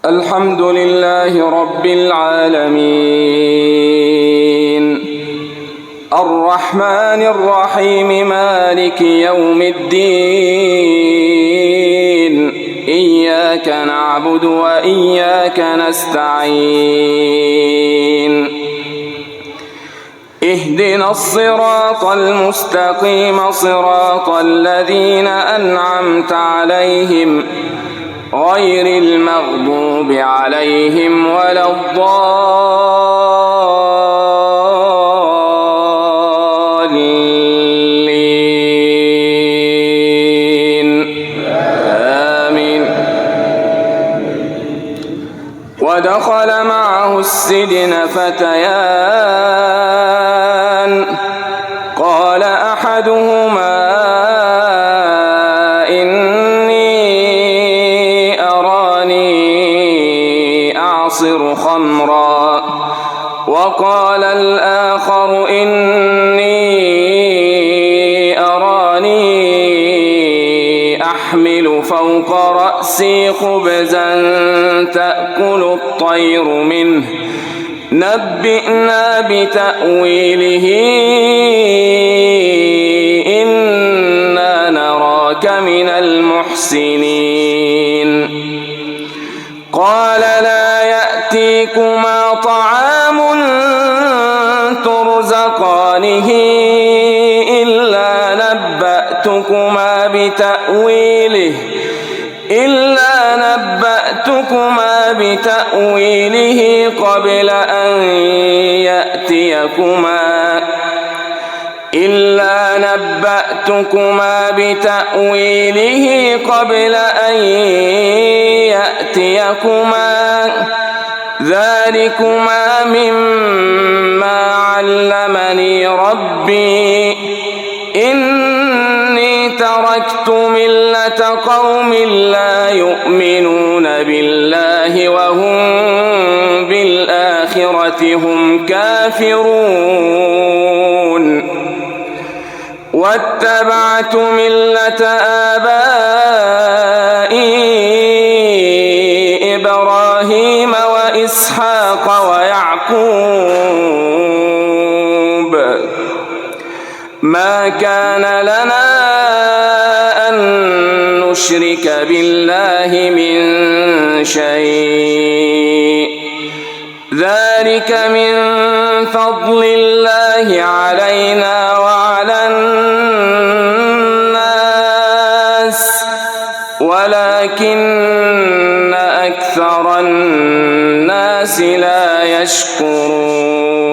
الحمد لله رب العالمين الرحمن الرحيم مالك يوم الدين إياك نعبد وإياك نستعين اهدنا الصراط المستقيم صراط الذين أنعمت عليهم غير المغضوب عليهم ولا الضالين آمين. ودخل معه السجن فتيان قال أحدهما أعصر خمرا وقال الآخر إني أراني أحمل فوق رأسي خبزا تأكل الطير منه نبئنا بتأويله إنا نراك من المحسنين. قال لا يأتيكما طعام ترزقانه إلا نبأتكما بتأويله قبل أن يأتيكما ذلكما مما علمني ربي إني تركت ملة قوم لا يؤمنون بالله وهم بالآخرة هم كافرون واتبعت ملة آبائي إبراهيم وإسحاق ويعقوب ما كان لنا أن نشرك بالله من شيء ذلك من فضل الله علينا وعلى الناس ولكن أكثر الناس لا يشكرون.